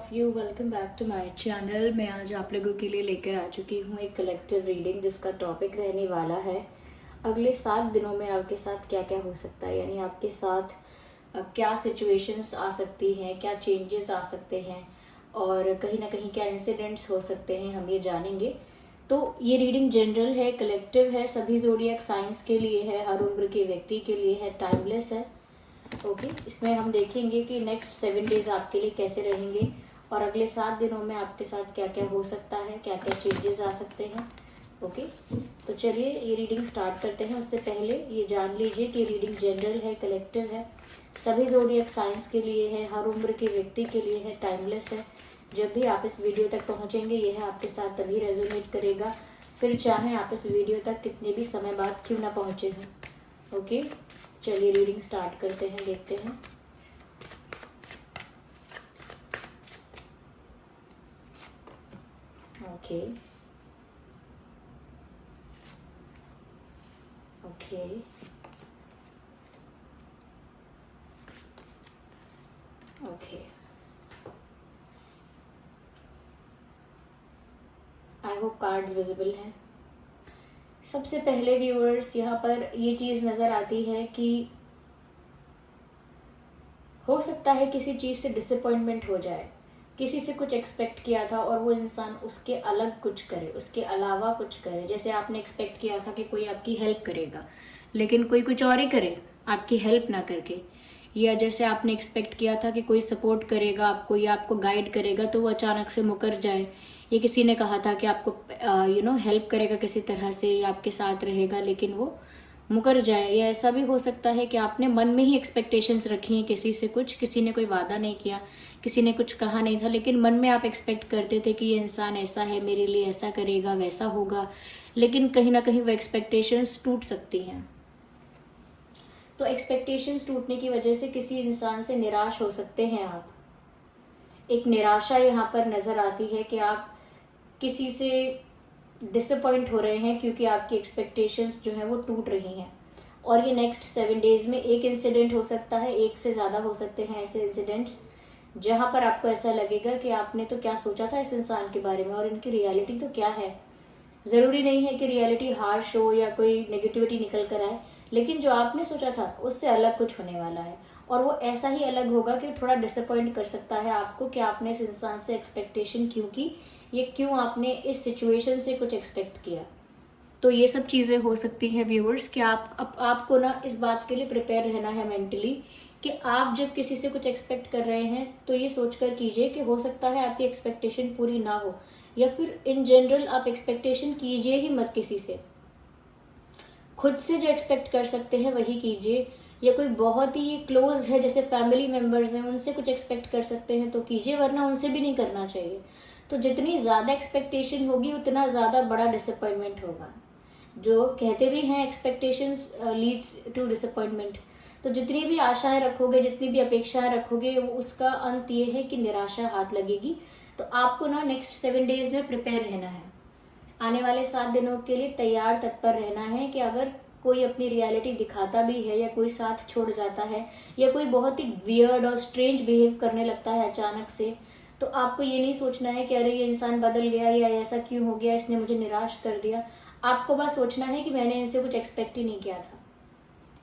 Of you, welcome back to my channel. मैं आज आप लोगों के लिए लेकर आ चुकी हूँ एक कलेक्टिव रीडिंग जिसका टॉपिक रहने वाला है अगले 7 दिनों में आपके साथ क्या क्या हो सकता है। यानी आपके साथ क्या सिचुएशंस आ सकती हैं, क्या चेंजेस आ सकते हैं और कहीं ना कहीं क्या इंसिडेंट्स हो सकते हैं, हम ये जानेंगे। तो ये रीडिंग जनरल है, कलेक्टिव है, सभी ज़ोडिएक साइंस के लिए है, हर उम्र के व्यक्ति के लिए है, टाइमलेस है। ओके इसमें हम देखेंगे कि नेक्स्ट 7 डेज आपके लिए कैसे रहेंगे और अगले 7 दिनों में आपके साथ क्या क्या हो सकता है, क्या क्या चेंजेस आ सकते हैं। ओके तो चलिए ये रीडिंग स्टार्ट करते हैं। उससे पहले ये जान लीजिए कि रीडिंग जनरल है, कलेक्टिव है, सभी ज़ोडिएक साइंस के लिए है, हर उम्र के व्यक्ति के लिए है, टाइमलेस है। जब भी आप इस वीडियो तक पहुंचेंगे यह आपके साथ तभी रेजोनेट करेगा, फिर चाहे आप इस वीडियो तक कितने भी समय बाद क्यों ना पहुंचे हों। ओके चलिए रीडिंग स्टार्ट करते हैं, देखते हैं। Okay okay okay I hope cards visible हैं। सबसे पहले व्यूअर्स यहाँ पर ये चीज़ नज़र आती है कि हो सकता है किसी चीज़ से डिसअपॉइंटमेंट हो जाए, किसी से कुछ एक्सपेक्ट किया था और वो इंसान उसके अलग कुछ करे, उसके अलावा कुछ करे। जैसे आपने एक्सपेक्ट किया था कि कोई आपकी हेल्प करेगा लेकिन कोई कुछ और ही करे आपकी हेल्प ना करके, या जैसे आपने एक्सपेक्ट किया था कि कोई सपोर्ट करेगा आपको या आपको गाइड करेगा तो वो अचानक से मुकर जाए। ये किसी ने कहा था कि आपको हेल्प करेगा किसी तरह से या आपके साथ रहेगा लेकिन वो मुकर जाए। या ऐसा भी हो सकता है कि आपने मन में ही एक्सपेक्टेशंस रखी हैं किसी से, कुछ किसी ने कोई वादा नहीं किया, किसी ने कुछ कहा नहीं था, लेकिन मन में आप एक्सपेक्ट करते थे कि ये इंसान ऐसा है, मेरे लिए ऐसा करेगा, वैसा होगा, लेकिन कहीं ना कहीं वो एक्सपेक्टेशंस टूट सकती हैं। तो एक्सपेक्टेशंस टूटने की वजह से किसी इंसान से निराश हो सकते हैं आप। एक निराशा यहाँ पर नजर आती है कि आप किसी से डिसअपॉइंट हो रहे हैं क्योंकि आपकी एक्सपेक्टेशंस जो है वो टूट रही हैं। और ये नेक्स्ट 7 डेज में एक इंसिडेंट हो सकता है, एक से ज़्यादा हो सकते हैं ऐसे इंसिडेंट्स जहाँ पर आपको ऐसा लगेगा कि आपने तो क्या सोचा था इस इंसान के बारे में और इनकी रियलिटी तो क्या है। ज़रूरी नहीं है कि रियलिटी हार्श हो या कोई नेगेटिविटी निकल कर आए, लेकिन जो आपने सोचा था उससे अलग कुछ होने वाला है और वो ऐसा ही अलग होगा कि थोड़ा डिसअपॉइंट कर सकता है आपको कि आपने इस इंसान से एक्सपेक्टेशन क्यों की, ये क्यों आपने इस सिचुएशन से कुछ एक्सपेक्ट किया। तो ये सब चीज़ें हो सकती हैं व्यूअर्स कि आपको ना इस बात के लिए प्रिपेयर रहना है मेंटली कि आप जब किसी से कुछ एक्सपेक्ट कर रहे हैं तो ये सोचकर कीजिए कि हो सकता है आपकी एक्सपेक्टेशन पूरी ना हो, या फिर इन जनरल आप एक्सपेक्टेशन कीजिए ही मत किसी से। खुद से जो एक्सपेक्ट कर सकते हैं वही कीजिए, या कोई बहुत ही क्लोज है जैसे फैमिली मेम्बर्स हैं उनसे कुछ एक्सपेक्ट कर सकते हैं तो कीजिए, वरना उनसे भी नहीं करना चाहिए। तो जितनी ज़्यादा एक्सपेक्टेशन होगी उतना ज़्यादा बड़ा डिसअपॉइंटमेंट होगा। जो कहते भी हैं एक्सपेक्टेशंस लीड्स टू डिसअपॉइंटमेंट। तो जितनी भी आशाएं रखोगे, जितनी भी अपेक्षाएं रखोगे, वो उसका अंत ये है कि निराशा हाथ लगेगी। तो आपको ना नेक्स्ट 7 डेज में प्रिपेयर रहना है, आने वाले 7 दिनों के लिए तैयार तत्पर रहना है कि अगर कोई अपनी रियलिटी दिखाता भी है या कोई साथ छोड़ जाता है या कोई बहुत ही वियर्ड और स्ट्रेंज बिहेव करने लगता है अचानक से, तो आपको ये नहीं सोचना है कि अरे ये इंसान बदल गया या ऐसा क्यों हो गया, इसने मुझे निराश कर दिया। आपको बस सोचना है कि मैंने इनसे कुछ एक्सपेक्ट ही नहीं किया था,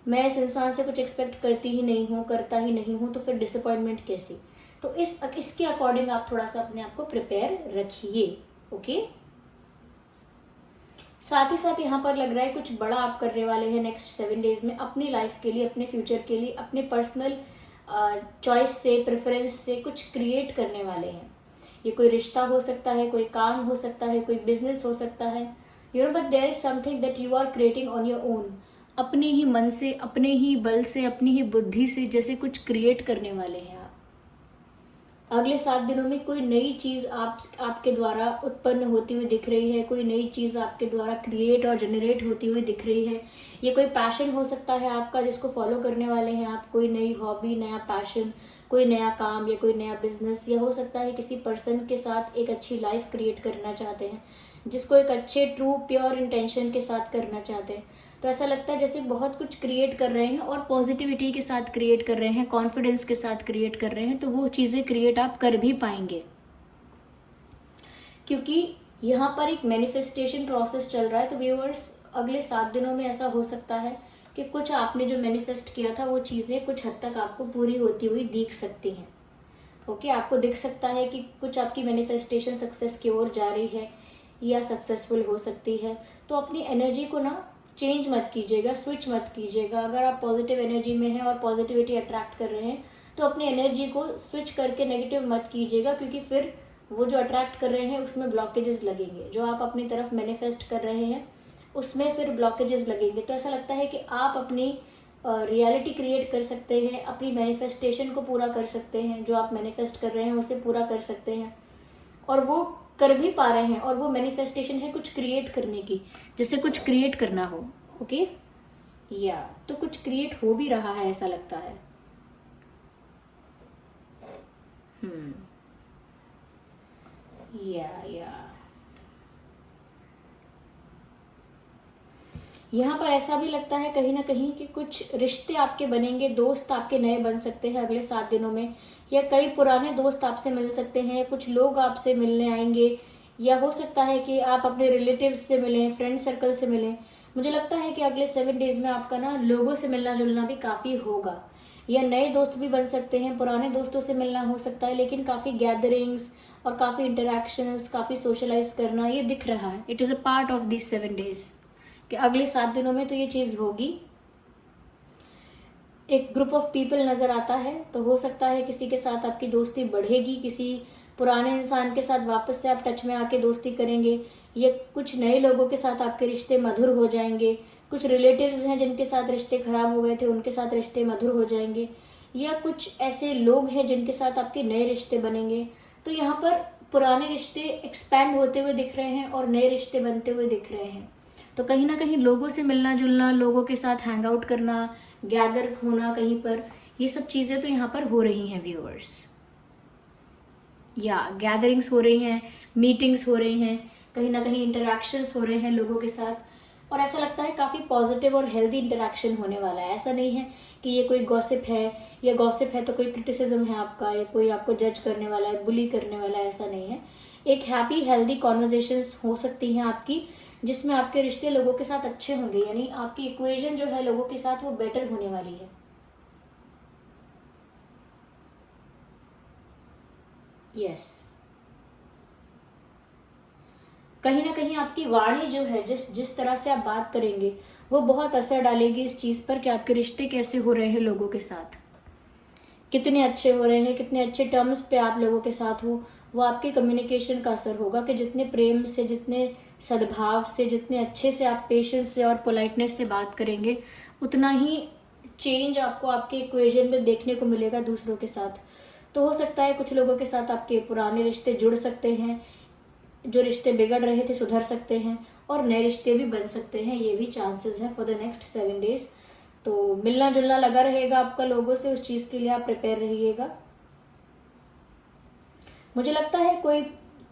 मैं इस इंसान से कुछ एक्सपेक्ट करती ही नहीं हूँ, करता ही नहीं हूँ, तो फिर डिसअपॉइंटमेंट कैसी। तो इसके अकॉर्डिंग आप थोड़ा सा अपने आप को प्रिपेयर रखिए। ओके साथ ही साथ यहाँ पर लग रहा है कुछ बड़ा आप करने वाले हैं नेक्स्ट 7 डेज में अपनी लाइफ के लिए, अपने फ्यूचर के लिए, अपने पर्सनल चॉइस से, प्रेफरेंस से कुछ क्रिएट करने वाले हैं। ये कोई रिश्ता हो सकता है, कोई काम हो सकता है, कोई बिजनेस हो सकता है, but there is something that you are creating on your own. अपने ही मन से, अपने ही बल से, अपनी ही बुद्धि से जैसे कुछ क्रिएट करने वाले हैं आप। अगले 7 दिनों में कोई नई चीज़ आपके द्वारा उत्पन्न होती हुई दिख रही है, कोई नई चीज़ आपके द्वारा क्रिएट और जनरेट होती हुई दिख रही है। ये कोई पैशन हो सकता है आपका जिसको फॉलो करने वाले हैं आप, कोई नई हॉबी, नया पैशन, कोई नया काम या कोई नया बिजनेस, या हो सकता है किसी पर्सन के साथ एक अच्छी लाइफ क्रिएट करना चाहते हैं जिसको एक अच्छे ट्रू प्योर इंटेंशन के साथ करना चाहते हैं। तो ऐसा लगता है जैसे बहुत कुछ क्रिएट कर रहे हैं और पॉजिटिविटी के साथ क्रिएट कर रहे हैं, कॉन्फिडेंस के साथ क्रिएट कर रहे हैं, तो वो चीज़ें क्रिएट आप कर भी पाएंगे। क्योंकि यहाँ पर एक मैनिफेस्टेशन प्रोसेस चल रहा है। तो व्यूअर्स, अगले 7 दिनों में ऐसा हो सकता है कि कुछ आपने जो मैनिफेस्ट किया था वो चीज़ें कुछ हद तक आपको पूरी होती हुई दिख सकती हैं। ओके, आपको दिख सकता है कि कुछ आपकी मैनिफेस्टेशन सक्सेस की ओर जा रही है या सक्सेसफुल हो सकती है। तो अपनी एनर्जी को ना चेंज मत कीजिएगा, स्विच मत कीजिएगा। अगर आप पॉजिटिव एनर्जी में हैं और पॉजिटिविटी अट्रैक्ट कर रहे हैं तो अपनी एनर्जी को स्विच करके नेगेटिव मत कीजिएगा, क्योंकि फिर वो जो अट्रैक्ट कर रहे हैं उसमें ब्लॉकेजेस लगेंगे। जो आप अपनी तरफ मैनिफेस्ट कर रहे हैं उसमें फिर ब्लॉकेजेस लगेंगे। तो ऐसा लगता है कि आप अपनी रियलिटी क्रिएट कर सकते हैं, अपनी मैनिफेस्टेशन को पूरा कर सकते हैं, जो आप मैनिफेस्ट कर रहे हैं उसे पूरा कर सकते हैं, और वो कर भी पा रहे हैं। और वो मैनिफेस्टेशन है कुछ क्रिएट करने की, जैसे कुछ क्रिएट करना हो। ओके, या तो कुछ क्रिएट हो भी रहा है ऐसा लगता है। या यहाँ पर ऐसा भी लगता है कहीं ना कहीं कि कुछ रिश्ते आपके बनेंगे, दोस्त आपके नए बन सकते हैं अगले 7 दिनों में, या कई पुराने दोस्त आपसे मिल सकते हैं, कुछ लोग आपसे मिलने आएंगे, या हो सकता है कि आप अपने रिलेटिव्स से मिलें, फ्रेंड सर्कल से मिलें। मुझे लगता है कि अगले 7 डेज में आपका ना लोगों से मिलना जुलना भी काफ़ी होगा, या नए दोस्त भी बन सकते हैं, पुराने दोस्तों से मिलना हो सकता है, लेकिन काफ़ी गैदरिंग्स और काफ़ी इंटरेक्शंस, काफ़ी सोशलाइज करना ये दिख रहा है। It is a part of this 7 days कि अगले 7 दिनों में तो ये चीज़ होगी। एक ग्रुप ऑफ पीपल नज़र आता है, तो हो सकता है किसी के साथ आपकी दोस्ती बढ़ेगी, किसी पुराने इंसान के साथ वापस से आप टच में आके दोस्ती करेंगे, या कुछ नए लोगों के साथ आपके रिश्ते मधुर हो जाएंगे। कुछ रिलेटिव्स हैं जिनके साथ रिश्ते खराब हो गए थे, उनके साथ रिश्ते मधुर हो जाएंगे, या कुछ ऐसे लोग हैं जिनके साथ आपके नए रिश्ते बनेंगे। तो यहाँ पर पुराने रिश्ते एक्सपैंड होते हुए दिख रहे हैं और नए रिश्ते बनते हुए दिख रहे हैं। तो कहीं ना कहीं लोगों से मिलना जुलना, लोगों के साथ हैंग आउट करना, गैदर होना कहीं पर, ये सब चीज़ें तो यहाँ पर हो रही हैं व्यूअर्स। या गैदरिंग्स हो रही हैं, मीटिंग्स हो रही हैं, कहीं ना कहीं इंटरेक्शंस हो रहे हैं लोगों के साथ, और ऐसा लगता है काफ़ी पॉजिटिव और हेल्दी इंटरेक्शन होने वाला है। ऐसा नहीं है कि ये कोई गॉसिप है, या गॉसिप है तो कोई क्रिटिसिज्म है आपका, या कोई आपको जज करने वाला है, बुली करने वाला है, ऐसा नहीं है। एक हैप्पी हेल्दी कॉन्वर्जेशंस हो सकती हैं आपकी, जिसमें आपके रिश्ते लोगों के साथ अच्छे होंगे, यानी आपकी इक्वेशन जो है लोगों के साथ वो बेटर होने वाली है। यस, कहीं ना कहीं आपकी वाणी जो है, जिस तरह से आप बात करेंगे वो बहुत असर डालेगी इस चीज़ पर कि आपके रिश्ते कैसे हो रहे हैं लोगों के साथ, कितने अच्छे हो रहे हैं, कितने अच्छे टर्म्स पे आप लोगों के साथ हो। वो आपके कम्युनिकेशन का असर होगा कि जितने प्रेम से, जितने सद्भाव से, जितने अच्छे से आप पेशेंस से और पोलाइटनेस से बात करेंगे, उतना ही चेंज आपको आपके इक्वेशन में देखने को मिलेगा दूसरों के साथ। तो हो सकता है कुछ लोगों के साथ आपके पुराने रिश्ते जुड़ सकते हैं, जो रिश्ते बिगड़ रहे थे सुधर सकते हैं, और नए रिश्ते भी बन सकते हैं। ये भी चांसेस हैं फॉर द नेक्स्ट 7 डेज। तो मिलना जुलना लगा रहेगा आपका लोगों से, उस चीज़ के लिए आप प्रिपेयर रहिएगा। मुझे लगता है कोई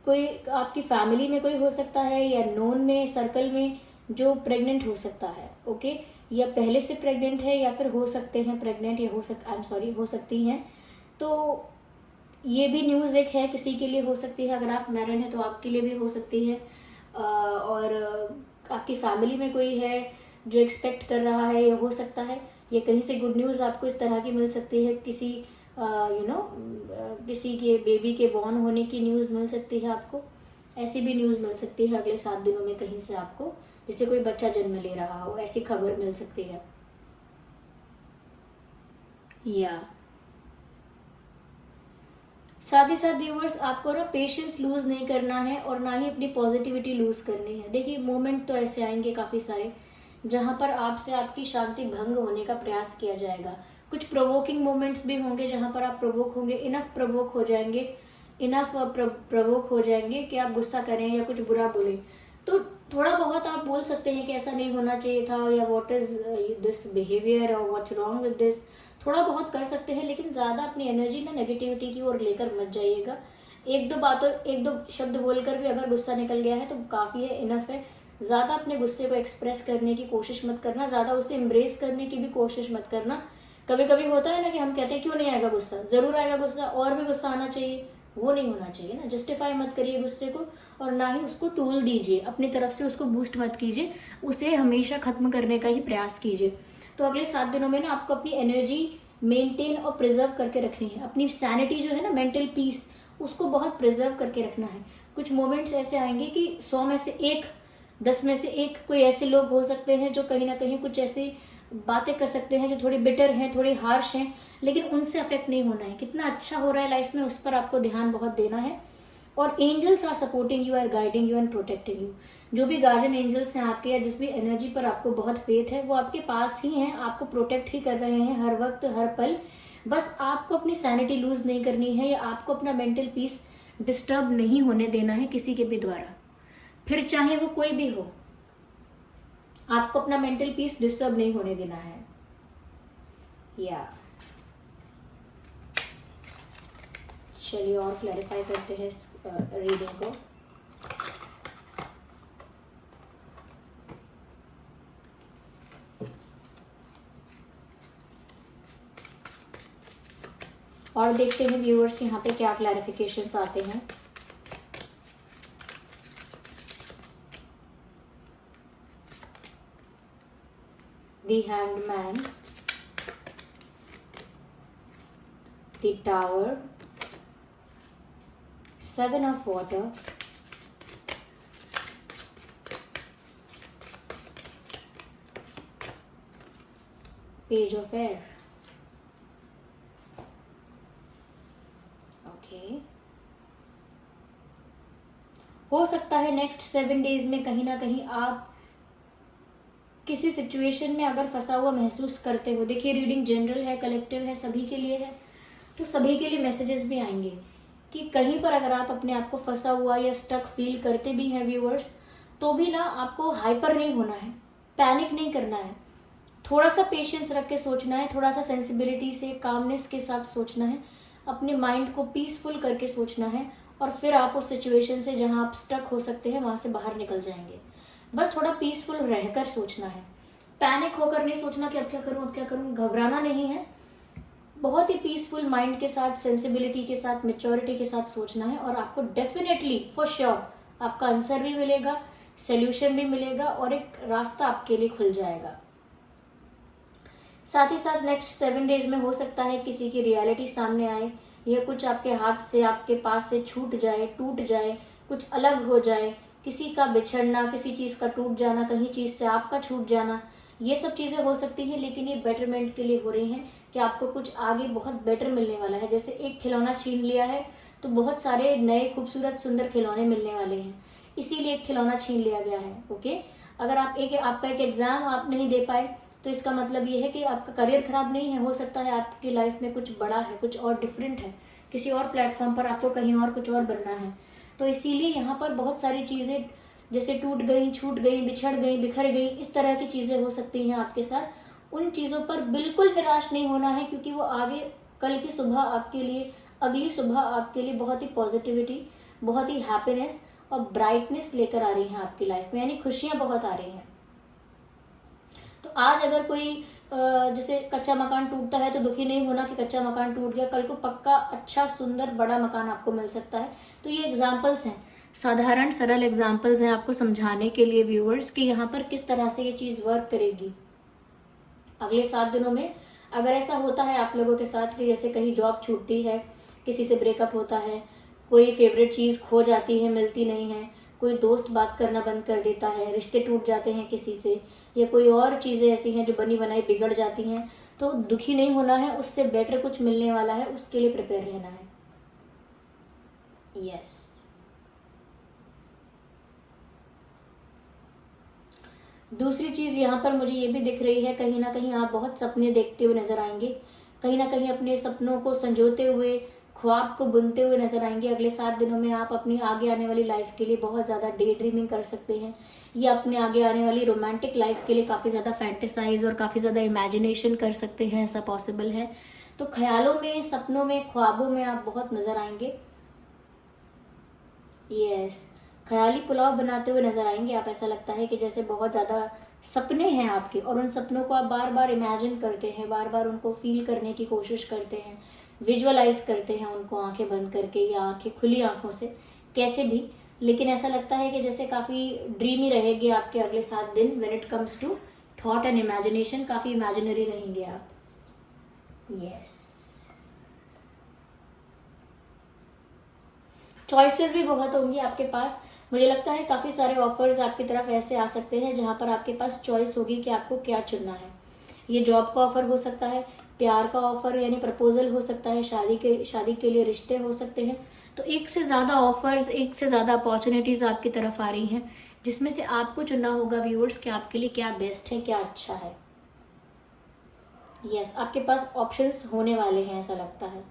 कोई आपकी फैमिली में कोई हो सकता है, या नोन में, सर्कल में, जो प्रेग्नेंट हो सकता है। ओके, या पहले से प्रेग्नेंट है, या फिर हो सकते हैं प्रेग्नेंट, या हो सकती हैं। तो ये भी न्यूज़ एक है, किसी के लिए हो सकती है। अगर आप मैरिड हैं तो आपके लिए भी हो सकती है, और आपकी फैमिली में कोई है जो एक्सपेक्ट कर रहा है, ये हो सकता है। ये कहीं से गुड न्यूज़ आपको इस तरह की मिल सकती है, किसी किसी के बेबी के बॉर्न होने की न्यूज़ मिल सकती है आपको। ऐसी भी न्यूज़ मिल सकती है अगले 7 दिनों में कहीं से आपको, जिससे कोई बच्चा जन्म ले रहा हो, ऐसी खबर मिल सकती है। या साथ ही साथ व्यूवर्स, आपको ना पेशेंस लूज नहीं करना है, और ना ही अपनी पॉजिटिविटी लूज करनी है। देखिए, मोमेंट तो ऐसे आएंगे काफ़ी सारे जहाँ पर आपसे आपकी शांति भंग होने का प्रयास किया जाएगा। कुछ प्रोवोकिंग मोमेंट्स भी होंगे जहाँ पर आप प्रोवोक होंगे, इनफ प्रोवोक हो जाएंगे, प्रोवोक हो जाएंगे कि आप गुस्सा करें या कुछ बुरा बोलें। तो थोड़ा बहुत आप बोल सकते हैं कि ऐसा नहीं होना चाहिए था, या व्हाट इज दिस बिहेवियर, और व्हाट्स रॉन्ग विद दिस, थोड़ा बहुत कर सकते हैं। लेकिन ज़्यादा अपनी एनर्जी ना नेगेटिविटी की ओर लेकर मत जाइएगा। एक दो शब्द बोलकर भी अगर गुस्सा निकल गया है तो काफ़ी है, इनफ है। ज़्यादा अपने गुस्से को एक्सप्रेस करने की कोशिश मत करना, ज़्यादा उसे एम्ब्रेस करने की भी कोशिश मत करना। कभी कभी होता है ना कि हम कहते हैं क्यों नहीं आएगा गुस्सा, ज़रूर आएगा गुस्सा, और भी गुस्सा आना चाहिए, वो नहीं होना चाहिए ना। जस्टिफाई मत करिए गुस्से को, और ना ही उसको तूल दीजिए, अपनी तरफ से उसको बूस्ट मत कीजिए, उसे हमेशा खत्म करने का ही प्रयास कीजिए। तो अगले 7 दिनों में ना आपको अपनी एनर्जी मेंटेन और प्रिजर्व करके रखनी है। अपनी सैनिटी जो है ना, मेंटल पीस, उसको बहुत प्रिजर्व करके रखना है। कुछ मोमेंट्स ऐसे आएंगे कि 100 में से 1, 10 में से 1 कोई ऐसे लोग हो सकते हैं जो कहीं ना कहीं कुछ ऐसी बातें कर सकते हैं जो थोड़ी बिटर हैं, थोड़ी हार्श हैं, लेकिन उनसे अफेक्ट नहीं होना है। कितना अच्छा हो रहा है लाइफ में, उस पर आपको ध्यान बहुत देना है। और angels are supporting you, are guiding you and protecting you. जो भी गार्जियन एंजल्स हैं आपके, या जिस भी एनर्जी पर आपको बहुत फेथ है, वो आपके पास ही हैं, आपको प्रोटेक्ट ही कर रहे हैं हर वक्त हर पल। बस आपको अपनी सैनिटी लूज नहीं करनी है, या आपको अपना मेंटल पीस डिस्टर्ब नहीं होने देना है किसी के भी द्वारा, फिर चाहे वो कोई भी हो। आपको अपना मेंटल पीस डिस्टर्ब नहीं होने देना है। या चलिए और क्लैरिफाई करते हैं इस रीडिंग को। और देखते हैं व्यूअर्स यहाँ पे क्या क्लैरिफिकेशंस आते हैं। The Hanged Man, the Tower, 7 of Water, Page of Air. Okay, हो सकता है नेक्स्ट 7 डेज में कहीं ना कहीं आप किसी सिचुएशन में अगर फंसा हुआ महसूस करते हो। देखिए रीडिंग जनरल है, कलेक्टिव है, सभी के लिए है, तो सभी के लिए मैसेजेस भी आएंगे कि कहीं पर अगर आप अपने आप को फंसा हुआ या स्टक फील करते भी हैं व्यूअर्स, तो भी ना आपको हाइपर नहीं होना है, पैनिक नहीं करना है। थोड़ा सा पेशेंस रख के सोचना है, थोड़ा सा सेंसिबिलिटी से, कामनेस के साथ सोचना है, अपने माइंड को पीसफुल करके सोचना है, और फिर आप उस सिचुएशन से जहां आप स्टक हो सकते हैं वहां से बाहर निकल जाएंगे। बस थोड़ा पीसफुल रहकर सोचना है, पैनिक होकर नहीं सोचना कि अब क्या करूं अब क्या करूं, घबराना नहीं है। बहुत ही पीसफुल माइंड के साथ, सेंसिबिलिटी के साथ, मेच्योरिटी के साथ सोचना है, और आपको डेफिनेटली फॉर श्योर आपका आंसर भी मिलेगा, सोल्यूशन भी मिलेगा, और एक रास्ता आपके लिए खुल जाएगा। साथ ही साथ नेक्स्ट 7 डेज में हो सकता है किसी की रियलिटी सामने आए, या कुछ आपके हाथ से, आपके पास से छूट जाए, टूट जाए, कुछ अलग हो जाए, किसी का बिछड़ना, किसी चीज़ का टूट जाना, कहीं चीज़ से आपका छूट जाना, ये सब चीज़ें हो सकती हैं। लेकिन ये बेटरमेंट के लिए हो रही हैं कि आपको कुछ आगे बहुत बेटर मिलने वाला है। जैसे एक खिलौना छीन लिया है तो बहुत सारे नए खूबसूरत सुंदर खिलौने मिलने वाले हैं, इसीलिए एक खिलौना छीन लिया गया है। ओके, अगर आपका एक एग्जाम आप नहीं दे पाए तो इसका मतलब ये है कि आपका करियर खराब नहीं है, हो सकता है आपकी लाइफ में कुछ बड़ा है, कुछ और डिफरेंट है, किसी और प्लेटफॉर्म पर आपको कहीं और कुछ और बनना है। तो इसीलिए यहाँ पर बहुत सारी चीज़ें जैसे टूट गई, छूट गई, बिछड़ गई, बिखर गई, इस तरह की चीज़ें हो सकती हैं आपके साथ। उन चीज़ों पर बिल्कुल निराश नहीं होना है, क्योंकि वो आगे कल की सुबह आपके लिए, अगली सुबह आपके लिए बहुत ही पॉजिटिविटी, बहुत ही हैप्पीनेस और ब्राइटनेस लेकर आ रही हैं आपकी लाइफ में, यानी खुशियाँ बहुत आ रही हैं। तो आज अगर कोई जैसे कच्चा मकान टूटता है तो दुखी नहीं होना कि कच्चा मकान टूट गया, कल को पक्का अच्छा सुंदर बड़ा मकान आपको मिल सकता है। तो ये एग्जाम्पल्स हैं, साधारण सरल एग्जाम्पल्स हैं आपको समझाने के लिए व्यूअर्स कि यहाँ पर किस तरह से ये चीज़ वर्क करेगी। अगले 7 दिनों में अगर ऐसा होता है आप लोगों के साथ कि जैसे कहीं जॉब छूटती है, किसी से ब्रेकअप होता है, कोई फेवरेट चीज़ खो जाती है, मिलती नहीं है, कोई दोस्त बात करना बंद कर देता है, रिश्ते टूट जाते हैं किसी से, या कोई और चीज़ें ऐसी हैं जो बनी बनाई बिगड़ जाती हैं, तो दुखी नहीं होना है, उससे बेटर कुछ मिलने वाला है, उसके लिए प्रिपेयर रहना है। यस, दूसरी चीज़ यहाँ पर मुझे ये भी दिख रही है, कहीं ना कहीं आप बहुत सपने देखते हुए नजर आएंगे, कहीं ना कहीं अपने सपनों को संजोते हुए, ख्वाब को बुनते हुए नजर आएंगे। अगले 7 दिनों में आप अपनी आगे आने वाली लाइफ के लिए बहुत ज़्यादा डे ड्रीमिंग कर सकते हैं, या अपने आगे आने वाली रोमांटिक लाइफ के लिए काफ़ी ज़्यादा फैंटेसाइज और काफ़ी ज़्यादा इमेजिनेशन कर सकते हैं, ऐसा पॉसिबल है। तो ख्यालों में, सपनों में, ख्वाबों में आप बहुत नजर आएंगे। यस, ख्याली पुलाव बनाते हुए नजर आएंगे आप। ऐसा लगता है कि जैसे बहुत ज़्यादा सपने हैं आपके, और उन सपनों को आप बार बार इमेजिन करते हैं, बार बार उनको फील करने की कोशिश करते हैं, विजुअलाइज करते हैं उनको आंखें बंद करके या आंखें खुली आंखों से, कैसे भी। लेकिन ऐसा लगता है कि जैसे काफ़ी ड्रीमी रहेंगे आपके अगले 7 दिन। When it comes to thought and imagination, काफ़ी इमेजिनरी रहेंगे आप। यस, चॉइसेस भी बहुत होंगी आपके पास। मुझे लगता है काफ़ी सारे ऑफर्स आपकी तरफ ऐसे आ सकते हैं जहां पर आपके पास चॉइस होगी कि आपको क्या चुनना है। ये जॉब का ऑफर हो सकता है, प्यार का ऑफर यानी प्रपोजल हो सकता है, शादी के लिए रिश्ते हो सकते हैं। तो एक से ज़्यादा ऑफर्स, एक से ज़्यादा अपॉर्चुनिटीज़ आपकी तरफ आ रही हैं, जिसमें से आपको चुनना होगा व्यूअर्स कि आपके लिए क्या बेस्ट है, क्या अच्छा है। यस, आपके पास ऑप्शंस होने वाले हैं ऐसा लगता है।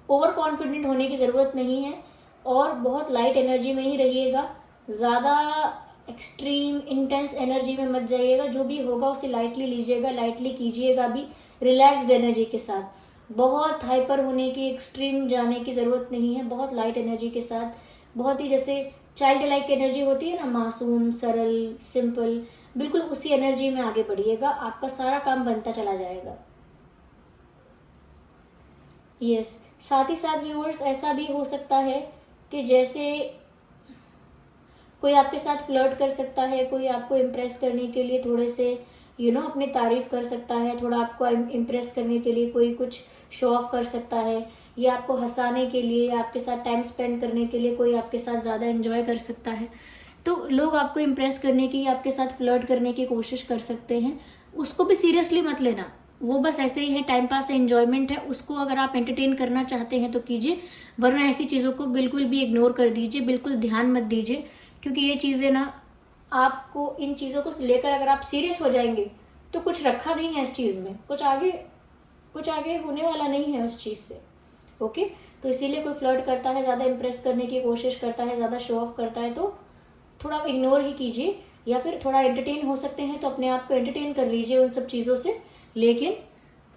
ओवर कॉन्फिडेंट होने की ज़रूरत नहीं है, और बहुत लाइट एनर्जी में ही रहिएगा। ज़्यादा एक्सट्रीम इंटेंस एनर्जी में मत जाइएगा। जो भी होगा उसे लाइटली लीजिएगा, लाइटली कीजिएगा भी, रिलैक्स्ड एनर्जी के साथ। बहुत हाइपर होने की, एक्सट्रीम जाने की ज़रूरत नहीं है। बहुत लाइट एनर्जी के साथ, बहुत ही जैसे चाइल्ड लाइक एनर्जी होती है ना, मासूम, सरल, सिंपल, बिल्कुल उसी एनर्जी में आगे बढ़िएगा। आपका सारा काम बनता चला जाएगा। यस, साथ ही साथ व्यूअर्स ऐसा भी हो सकता है कि जैसे कोई आपके साथ फ्लर्ट कर सकता है, कोई आपको इम्प्रेस करने के लिए थोड़े से अपनी तारीफ कर सकता है, थोड़ा आपको इम्प्रेस करने के लिए कोई कुछ शो ऑफ कर सकता है, या आपको हंसाने के लिए या आपके साथ टाइम स्पेंड करने के लिए कोई आपके साथ ज़्यादा एंजॉय कर सकता है। तो लोग आपको इम्प्रेस करने की, आपके साथ फ्लर्ट करने की कोशिश कर सकते हैं। उसको भी सीरियसली मत लेना, वो बस ऐसे ही है, टाइम पास है, एंजॉयमेंट है। उसको अगर आप एंटरटेन करना चाहते हैं तो कीजिए, वरना ऐसी चीज़ों को बिल्कुल भी इग्नोर कर दीजिए, बिल्कुल ध्यान मत दीजिए। क्योंकि ये चीज़ें ना, आपको इन चीज़ों को लेकर अगर आप सीरियस हो जाएंगे तो कुछ रखा नहीं है इस चीज़ में, कुछ आगे होने वाला नहीं है उस चीज़ से। ओके, तो इसीलिए कोई फ्लर्ट करता है, ज़्यादा इम्प्रेस करने की कोशिश करता है, ज़्यादा शो ऑफ करता है, तो थोड़ा इग्नोर ही कीजिए। या फिर थोड़ा एंटरटेन हो सकते हैं तो अपने आप को एंटरटेन कर लीजिए उन सब चीज़ों से, लेकिन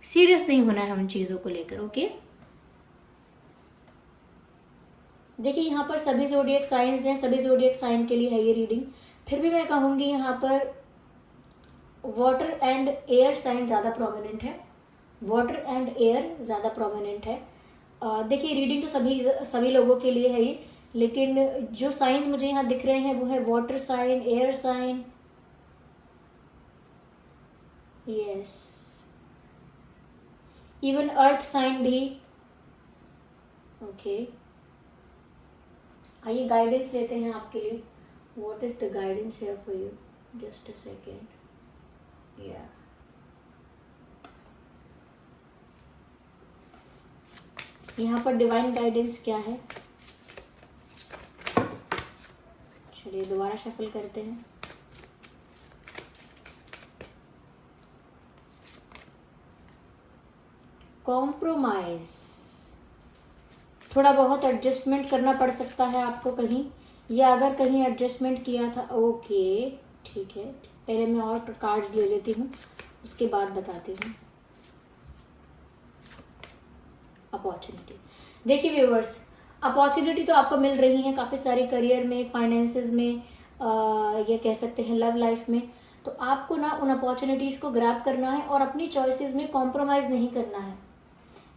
सीरियस नहीं होना है उन चीज़ों को लेकर। ओके, देखिए यहाँ पर सभी ज़ोडिएक साइंस हैं, सभी ज़ोडिएक साइन के लिए है ये रीडिंग। फिर भी मैं कहूँगी यहाँ पर वाटर एंड एयर साइन ज़्यादा प्रोमिनेंट है, वाटर एंड एयर ज़्यादा प्रोमिनेंट है। देखिए रीडिंग तो सभी लोगों के लिए है ये, लेकिन जो साइंस मुझे यहाँ दिख रहे हैं वो है water sign, air sign, yes, even earth sign भी। ओके, आइए गाइडेंस लेते हैं आपके लिए। What is the guidance here for you? Just a second. या यहाँ पर डिवाइन गाइडेंस क्या है? चलिए दोबारा शफल करते हैं। कॉम्प्रोमाइज, थोड़ा बहुत एडजस्टमेंट करना पड़ सकता है आपको कहीं, या अगर कहीं एडजस्टमेंट किया था। ओके ठीक है, पहले मैं और कार्ड्स ले लेती हूँ, उसके बाद बताती हूँ। अपॉर्चुनिटी, देखिए व्यूअर्स, अपॉर्चुनिटी तो आपको मिल रही है काफ़ी सारी, करियर में, फाइनेंसेस में, ये कह सकते हैं लव लाइफ में। तो आपको ना उन अपॉर्चुनिटीज़ को ग्रैब करना है और अपनी चॉइसेस में कॉम्प्रोमाइज़ नहीं करना है।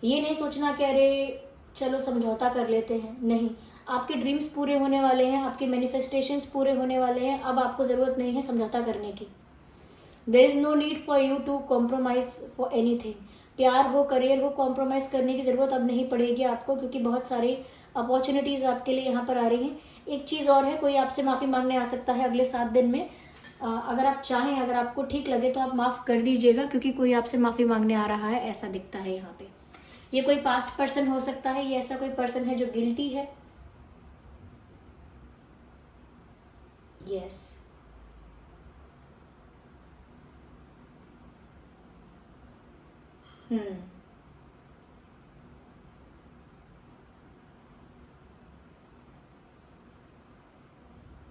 ये नहीं सोचना कि अरे चलो समझौता कर लेते हैं, नहीं। आपके ड्रीम्स पूरे होने वाले हैं, आपके मैनिफेस्टेशंस पूरे होने वाले हैं। अब आपको ज़रूरत नहीं है समझौता करने की। There is no need for you to compromise for anything. प्यार हो, करियर हो, कॉम्प्रोमाइज़ करने की ज़रूरत अब नहीं पड़ेगी आपको, क्योंकि बहुत सारी अपॉर्चुनिटीज़ आपके लिए यहाँ पर आ रही हैं। एक चीज़ और है, कोई आपसे माफ़ी मांगने आ सकता है अगले 7 दिन में। अगर आप चाहें, अगर आपको ठीक लगे तो आप माफ़ कर दीजिएगा, क्योंकि कोई आपसे माफ़ी मांगने आ रहा है, ऐसा दिखता है यहाँ पे। ये कोई पास्ट पर्सन हो सकता है, ये ऐसा कोई पर्सन है जो गिल्टी है। यस,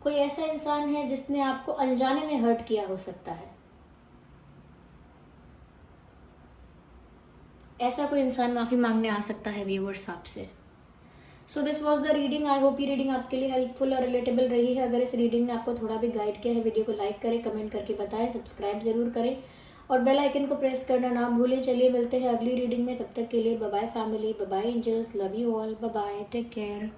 कोई ऐसा इंसान है जिसने आपको अनजाने में हर्ट किया हो सकता है। ऐसा कोई इंसान माफी मांगने आ सकता है व्यूअर्स आपसे। So this was the reading. I hope ये रीडिंग आपके लिए हेल्पफुल और रिलेटेबल रही है। अगर इस रीडिंग ने आपको थोड़ा भी गाइड किया है, वीडियो को लाइक करें, कमेंट करके बताएं, सब्सक्राइब जरूर करें और बेल आइकन को प्रेस करना ना भूलें। चलिए मिलते हैं अगली रीडिंग में, तब तक के लिए bye bye family, bye bye angels, love you all, bye bye, take care.